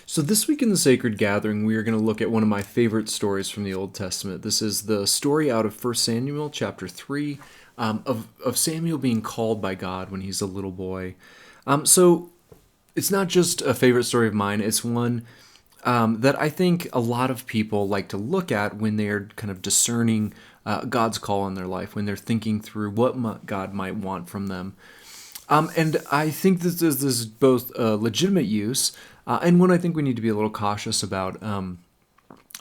So, this week in the Sacred Gathering, we are going to look at one of my favorite stories from the Old Testament. This is the story out of 1 Samuel chapter 3 of Samuel being called by God when he's a little boy. So, it's not just a favorite story of mine, it's one that I think a lot of people like to look at when they're kind of discerning God's call in their life, when they're thinking through what God might want from them. And I think this is both a legitimate use and one I think we need to be a little cautious about.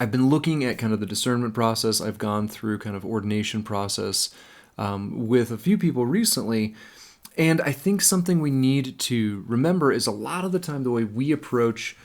I've been looking at kind of the discernment process. I've gone through kind of ordination process with a few people recently. And I think something we need to remember is a lot of the time the way we approach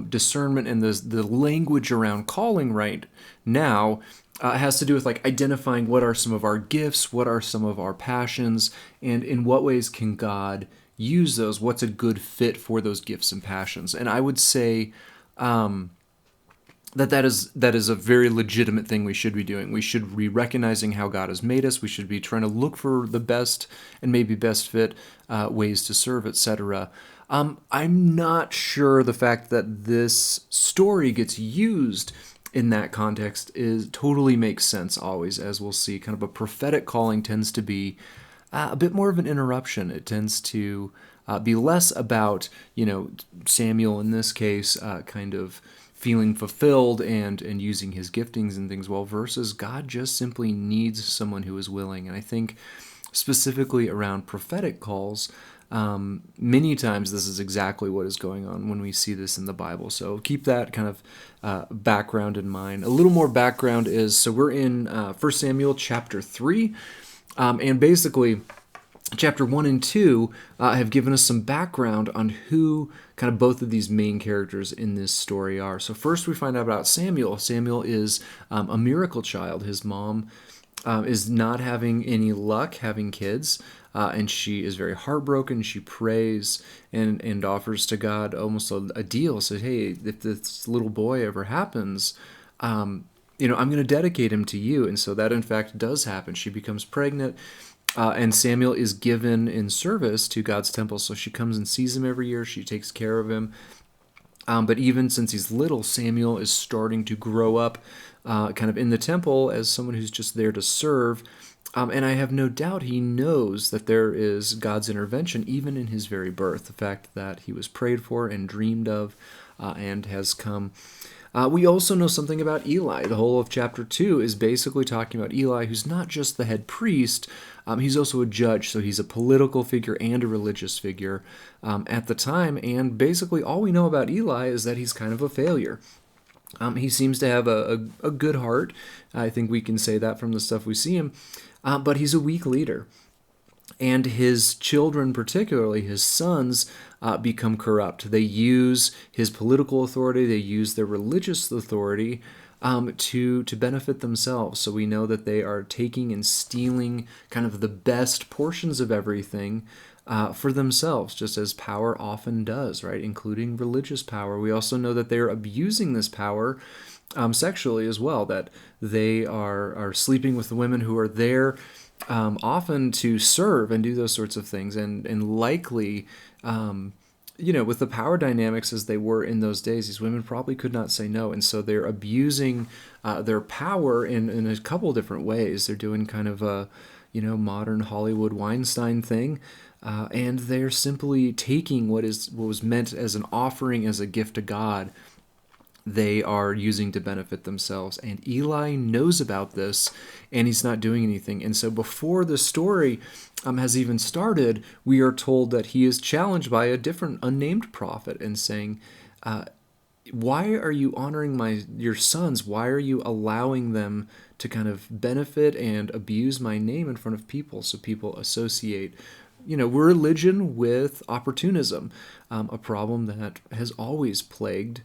discernment and the language around calling right now has to do with like identifying what are some of our gifts, what are some of our passions, and in what ways can God use those? What's a good fit for those gifts and passions? And I would say that is a very legitimate thing we should be doing. We should be recognizing how God has made us. We should be trying to look for the best and maybe best fit ways to serve, etc. I'm not sure the fact that this story gets used in that context is totally makes sense always, as we'll see. Kind of a prophetic calling tends to be a bit more of an interruption. It tends to be less about, Samuel in this case, kind of feeling fulfilled and using his giftings and things well, versus God just simply needs someone who is willing. And I think specifically around prophetic calls, many times this is exactly what is going on when we see this in the Bible. So keep that kind of background in mind. A little more background is, so we're in 1 Samuel chapter 3, and basically chapter 1 and 2 have given us some background on who kind of both of these main characters in this story are. So first we find out about Samuel. Samuel is a miracle child. His mom is not having any luck having kids, and she is very heartbroken. She prays and offers to God almost a deal. Says, hey, if this little boy ever happens, I'm going to dedicate him to you. And so that in fact does happen. She becomes pregnant. And Samuel is given in service to God's temple. So she comes and sees him every year. She takes care of him. But even since he's little, Samuel is starting to grow up kind of in the temple as someone who's just there to serve. And I have no doubt he knows that there is God's intervention even in his very birth. The fact that he was prayed for and dreamed of and has come. We also know something about Eli. The whole of chapter 2 is basically talking about Eli, who's not just the head priest, he's also a judge, so he's a political figure and a religious figure at the time, and basically all we know about Eli is that he's kind of a failure. He seems to have a good heart. I think we can say that from the stuff we see him, but he's a weak leader. And his children, particularly his sons, become corrupt. They use his political authority, they use their religious authority to benefit themselves. So we know that they are taking and stealing kind of the best portions of everything for themselves, just as power often does, right? Including religious power. We also know that they're abusing this power sexually as well, that they are sleeping with the women who are there often to serve and do those sorts of things, and likely, with the power dynamics as they were in those days, these women probably could not say no, and so they're abusing their power in a couple different ways. They're doing kind of a, modern Hollywood Weinstein thing, and they're simply taking what was meant as an offering, as a gift to God, they are using to benefit themselves. And Eli knows about this, and he's not doing anything. And so before the story has even started, we are told that he is challenged by a different unnamed prophet and saying, why are you honoring your sons? Why are you allowing them to kind of benefit and abuse my name in front of people, so people associate religion with opportunism, a problem that has always plagued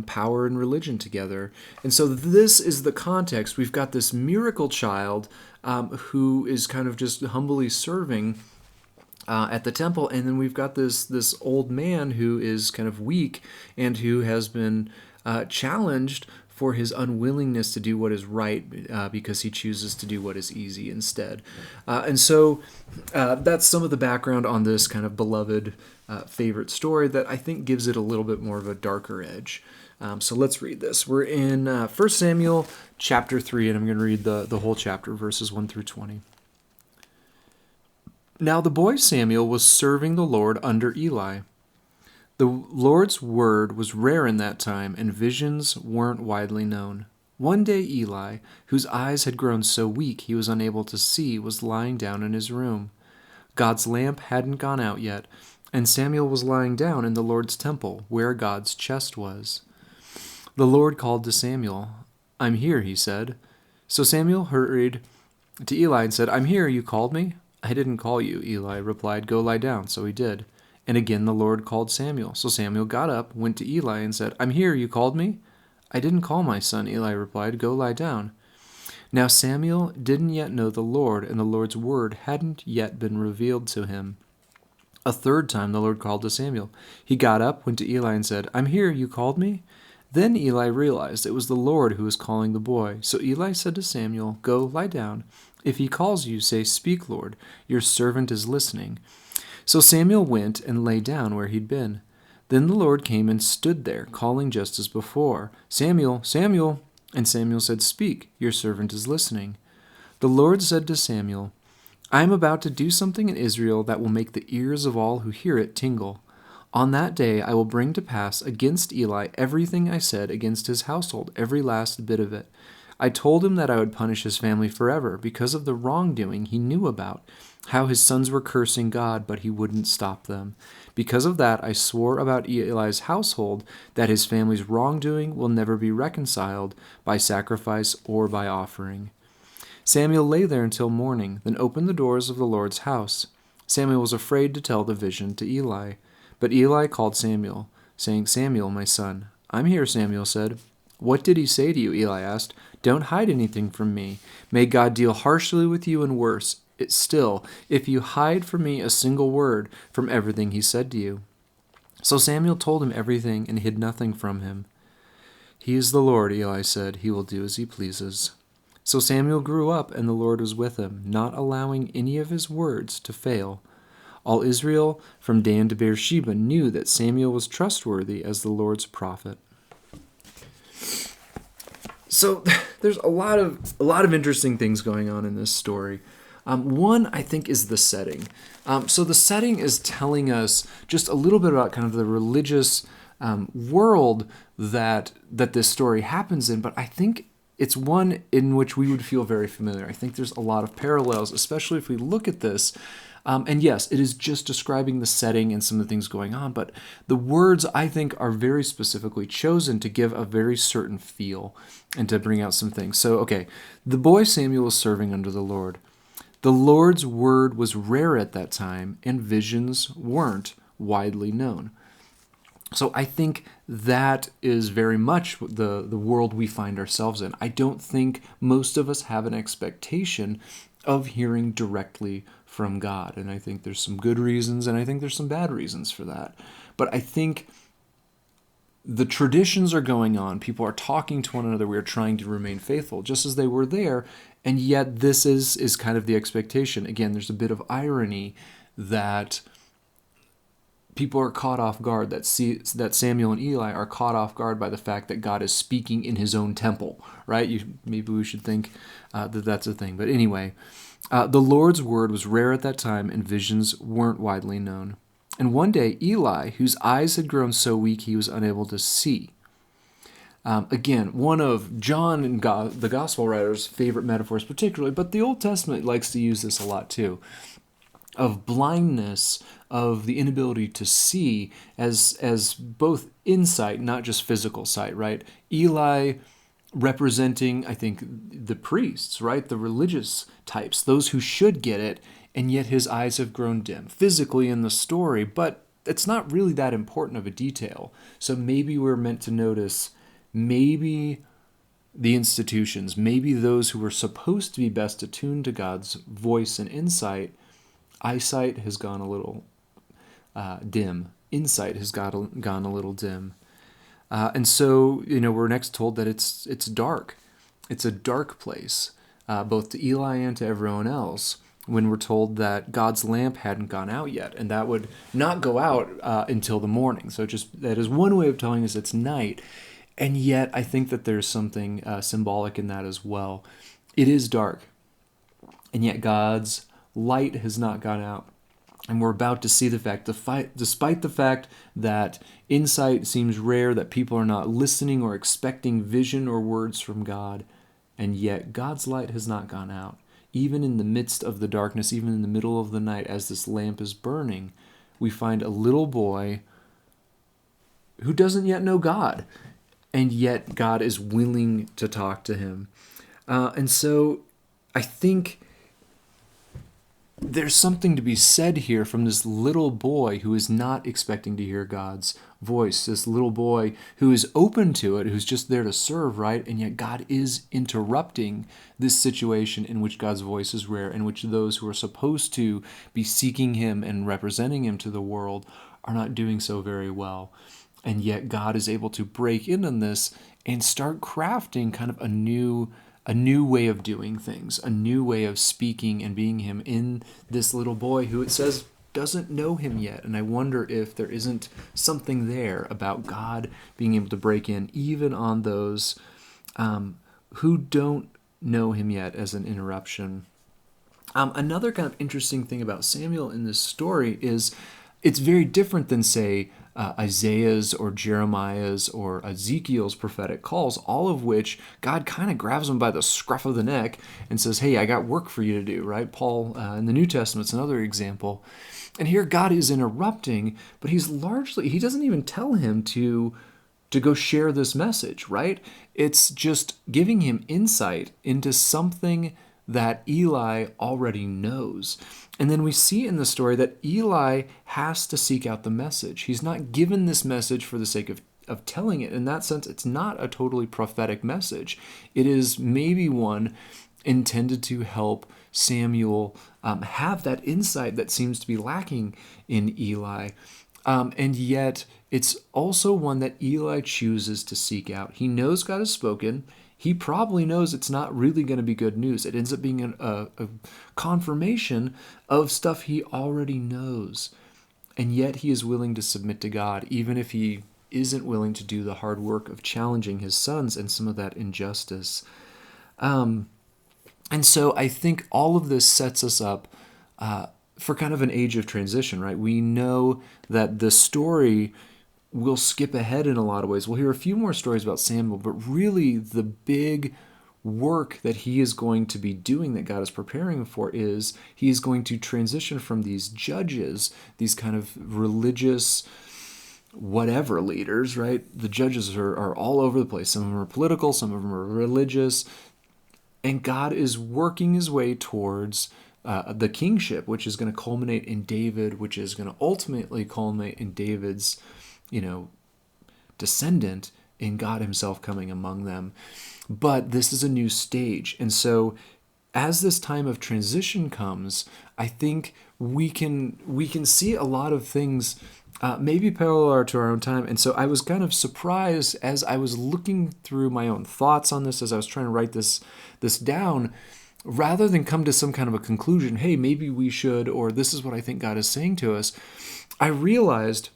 power and religion together. And so this is the context. We've got this miracle child who is kind of just humbly serving at the temple, and then we've got this old man who is kind of weak and who has been challenged for his unwillingness to do what is right because he chooses to do what is easy instead. And so that's some of the background on this kind of beloved favorite story that I think gives it a little bit more of a darker edge. So let's read this. We're in 1 Samuel chapter 3, and I'm going to read the whole chapter, verses 1 through 20. Now the boy Samuel was serving the Lord under Eli. The Lord's word was rare in that time, and visions weren't widely known. One day Eli, whose eyes had grown so weak he was unable to see, was lying down in his room. God's lamp hadn't gone out yet, and Samuel was lying down in the Lord's temple, where God's chest was. The Lord called to Samuel. "I'm here," he said. So Samuel hurried to Eli and said, "I'm here, you called me?" "I didn't call you," Eli replied. "Go lie down." So he did. And again the Lord called Samuel. So Samuel got up, went to Eli, and said, "I'm here, you called me?" "I didn't call my son," Eli replied. "Go lie down." Now Samuel didn't yet know the Lord, and the Lord's word hadn't yet been revealed to him. A third time the Lord called to Samuel. He got up, went to Eli, and said, "I'm here, you called me?" Then Eli realized it was the Lord who was calling the boy. So Eli said to Samuel, "Go lie down. If he calls you, say, 'Speak, Lord. Your servant is listening.'" So Samuel went and lay down where he'd been. Then the Lord came and stood there, calling just as before, "Samuel, Samuel." And Samuel said, "Speak, your servant is listening." The Lord said to Samuel, "I am about to do something in Israel that will make the ears of all who hear it tingle. On that day I will bring to pass against Eli everything I said against his household, every last bit of it. I told him that I would punish his family forever because of the wrongdoing he knew about, how his sons were cursing God, but he wouldn't stop them. Because of that, I swore about Eli's household that his family's wrongdoing will never be reconciled by sacrifice or by offering." Samuel lay there until morning, then opened the doors of the Lord's house. Samuel was afraid to tell the vision to Eli. But Eli called Samuel, saying, "Samuel, my son." "I'm here," Samuel said. "What did he say to you?" Eli asked. "Don't hide anything from me. May God deal harshly with you and worse still, if you hide from me a single word from everything he said to you." So Samuel told him everything and hid nothing from him. "He is the Lord," Eli said. "He will do as he pleases." So Samuel grew up, and the Lord was with him, not allowing any of his words to fail. All Israel, from Dan to Beersheba, knew that Samuel was trustworthy as the Lord's prophet. So there's a lot of interesting things going on in this story. One, I think, is the setting. So the setting is telling us just a little bit about kind of the religious world that this story happens in, but I think it's one in which we would feel very familiar. I think there's a lot of parallels, especially if we look at this. And yes, it is just describing the setting and some of the things going on, but the words, I think, are very specifically chosen to give a very certain feel and to bring out some things. So, okay, the boy Samuel was serving under the Lord. The Lord's word was rare at that time, and visions weren't widely known. So I think that is very much the world we find ourselves in. I don't think most of us have an expectation of hearing directly from God. And I think there's some good reasons, and I think there's some bad reasons for that. But I think the traditions are going on. People are talking to one another. We are trying to remain faithful, just as they were there. And yet this is kind of the expectation. Again, there's a bit of irony that people are caught off guard, that Samuel and Eli are caught off guard by the fact that God is speaking in his own temple, right? Maybe we should think that that's a thing. But anyway, the Lord's word was rare at that time, and visions weren't widely known. And one day, Eli, whose eyes had grown so weak he was unable to see. Again, one of John and the gospel writers' favorite metaphors particularly, but the Old Testament likes to use this a lot too, of blindness, of the inability to see as both insight, not just physical sight, right? Eli representing, I think, the priests, right? The religious types, those who should get it, and yet his eyes have grown dim physically in the story, but it's not really that important of a detail. So maybe we're meant to notice, maybe the institutions, maybe those who were supposed to be best attuned to God's voice and insight, eyesight has gone a little dim. Insight has gone a little dim. And so, we're next told that it's dark. It's a dark place, both to Eli and to everyone else. when we're told that God's lamp hadn't gone out yet, and that would not go out until the morning. So just that is one way of telling us it's night. And yet, I think that there's something symbolic in that as well. It is dark, and yet God's light has not gone out. And we're about to see the fact, despite the fact that insight seems rare, that people are not listening or expecting vision or words from God, and yet God's light has not gone out. Even in the midst of the darkness, even in the middle of the night, as this lamp is burning, we find a little boy who doesn't yet know God, and yet God is willing to talk to him. And so I think there's something to be said here from this little boy who is not expecting to hear God's voice, this little boy who is open to it, who's just there to serve, right? And yet God is interrupting this situation in which God's voice is rare, in which those who are supposed to be seeking him and representing him to the world are not doing so very well. And yet God is able to break in on this and start crafting kind of a new way of doing things, a new way of speaking and being him in this little boy who, it says, doesn't know him yet. And I wonder if there isn't something there about God being able to break in even on those who don't know him yet as an interruption. Another kind of interesting thing about Samuel in this story is it's very different than, say, Isaiah's or Jeremiah's or Ezekiel's prophetic calls, all of which God kind of grabs them by the scruff of the neck and says, hey, I got work for you to do, right? Paul in the New Testament's another example. And here God is interrupting, but he doesn't even tell him to go share this message, right? It's just giving him insight into something that Eli already knows. And then we see in the story that Eli has to seek out the message. He's not given this message for the sake of telling it. In that sense, it's not a totally prophetic message. It is maybe one intended to help Samuel have that insight that seems to be lacking in Eli. And yet, it's also one that Eli chooses to seek out. He knows God has spoken. He probably knows it's not really going to be good news. It ends up being a confirmation of stuff he already knows. And yet he is willing to submit to God, even if he isn't willing to do the hard work of challenging his sons and some of that injustice. And so I think all of this sets us up for kind of an age of transition, right? We know that the story will skip ahead in a lot of ways. We'll hear a few more stories about Samuel, but really the big work that he is going to be doing, that God is preparing him for, is he is going to transition from these judges, these kind of religious whatever leaders, right? The judges are all over the place. Some of them are political, some of them are religious, and God is working his way towards the kingship, which is going to culminate in David, which is going to ultimately culminate in David's descendant, in God himself coming among them. But this is a new stage. And so as this time of transition comes, I think we can see a lot of things maybe parallel to our own time. And so I was kind of surprised as I was looking through my own thoughts on this, as I was trying to write this down, rather than come to some kind of a conclusion, hey, maybe we should, or this is what I think God is saying to us. I realized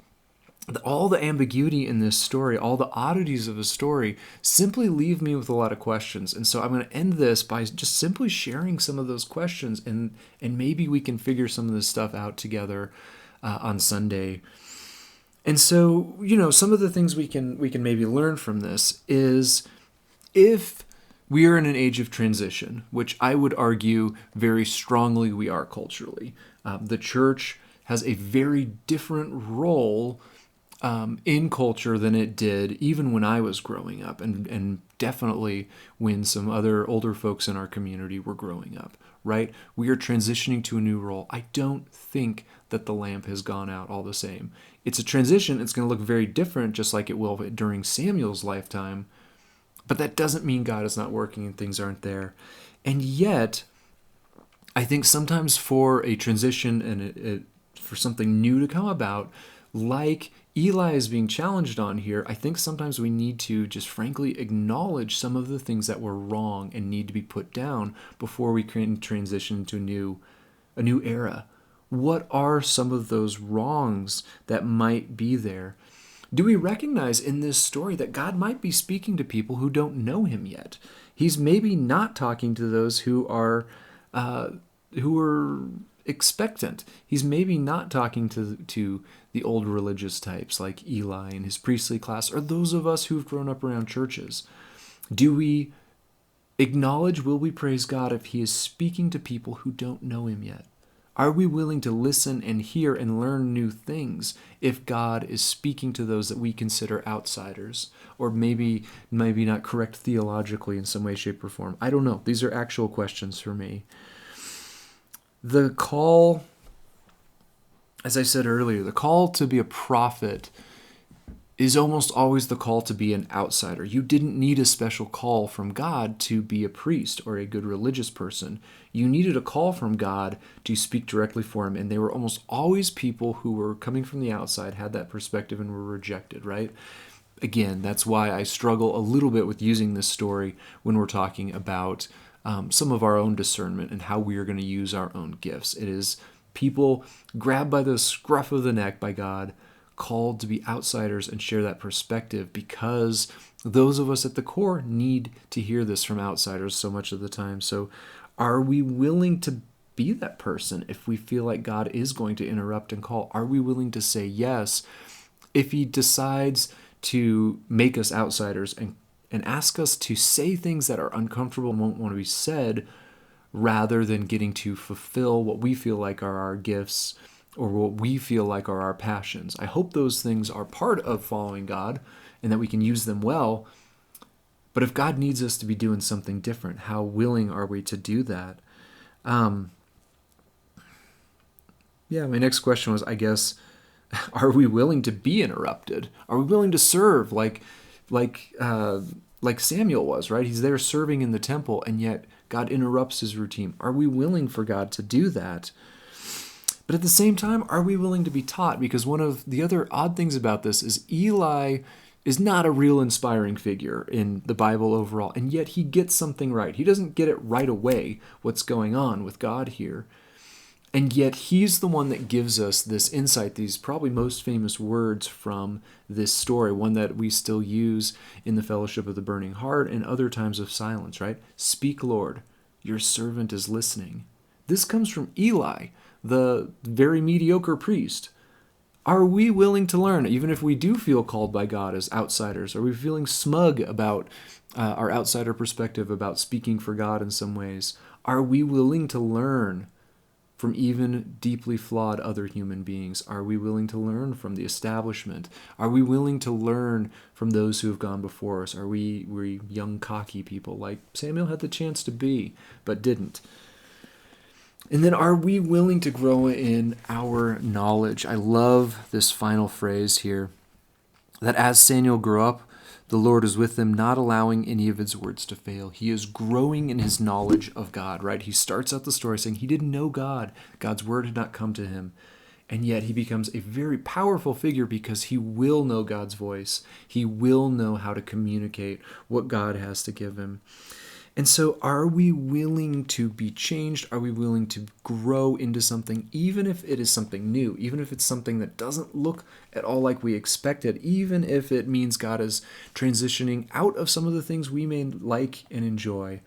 all the ambiguity in this story, all the oddities of the story, simply leave me with a lot of questions. And so I'm going to end this by just simply sharing some of those questions, and maybe we can figure some of this stuff out together on Sunday. And so, some of the things we can maybe learn from this is, if we are in an age of transition, which I would argue very strongly we are culturally, the church has a very different role in culture than it did even when I was growing up, and definitely when some other older folks in our community were growing up, right? We are transitioning to a new role. I don't think that the lamp has gone out all the same. It's a transition. It's going to look very different, just like it will during Samuel's lifetime, but that doesn't mean God is not working and things aren't there. And yet, I think sometimes for a transition and for something new to come about, like Eli is being challenged on here, I think sometimes we need to just frankly acknowledge some of the things that were wrong and need to be put down before we can transition to a new era? What are some of those wrongs that might be there? Do we recognize in this story that God might be speaking to people who don't know him yet? He's maybe not talking to those who are expectant. He's maybe not talking to the old religious types like Eli and his priestly class, or those of us who've grown up around churches. Do we acknowledge, will we praise God if he is speaking to people who don't know him yet? Are we willing to listen and hear and learn new things if God is speaking to those that we consider outsiders, or maybe not correct theologically in some way, shape, or form? I don't know. These are actual questions for me. The call, as I said earlier, the call to be a prophet is almost always the call to be an outsider. You didn't need a special call from God to be a priest or a good religious person. You needed a call from God to speak directly for him, and they were almost always people who were coming from the outside, had that perspective, and were rejected, right? Again, that's why I struggle a little bit with using this story when we're talking about some of our own discernment and how we are going to use our own gifts. It is people grabbed by the scruff of the neck by God, called to be outsiders and share that perspective, because those of us at the core need to hear this from outsiders so much of the time. So are we willing to be that person if we feel like God is going to interrupt and call? Are we willing to say yes if he decides to make us outsiders and ask us to say things that are uncomfortable and won't want to be said, rather than getting to fulfill what we feel like are our gifts or what we feel like are our passions? I hope those things are part of following God and that we can use them well. But if God needs us to be doing something different, how willing are we to do that? My next question was, I guess, are we willing to be interrupted? Are we willing to serve like Samuel was, right? He's there serving in the temple, and yet God interrupts his routine. Are we willing for God to do that? But at the same time, are we willing to be taught? Because one of the other odd things about this is Eli is not a real inspiring figure in the Bible overall, and yet he gets something right. He doesn't get it right away, what's going on with God here. And yet he's the one that gives us this insight, these probably most famous words from this story, one that we still use in the Fellowship of the Burning Heart and other times of silence, right? Speak, Lord, your servant is listening. This comes from Eli, the very mediocre priest. Are we willing to learn, even if we do feel called by God as outsiders? Are we feeling smug about our outsider perspective, about speaking for God in some ways? Are we willing to learn from even deeply flawed other human beings? Are we willing to learn from the establishment? Are we willing to learn from those who have gone before us? Are we young, cocky people like Samuel had the chance to be, but didn't? And then are we willing to grow in our knowledge? I love this final phrase here, that as Samuel grew up, the Lord is with him, not allowing any of his words to fail. He is growing in his knowledge of God, right? He starts out the story saying he didn't know God. God's word had not come to him. And yet he becomes a very powerful figure because he will know God's voice. He will know how to communicate what God has to give him. And so are we willing to be changed? Are we willing to grow into something, even if it is something new, even if it's something that doesn't look at all like we expected, even if it means God is transitioning out of some of the things we may like and enjoy?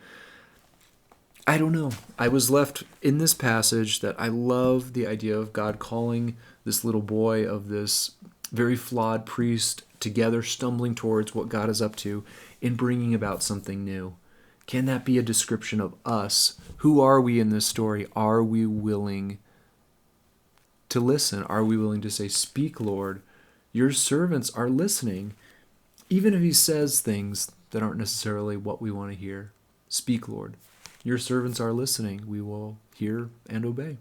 I don't know. I was left in this passage that I love the idea of God calling this little boy of this very flawed priest together, stumbling towards what God is up to and bringing about something new. Can that be a description of us? Who are we in this story? Are we willing to listen? Are we willing to say, speak, Lord? Your servants are listening. Even if he says things that aren't necessarily what we want to hear. Speak, Lord. Your servants are listening. We will hear and obey.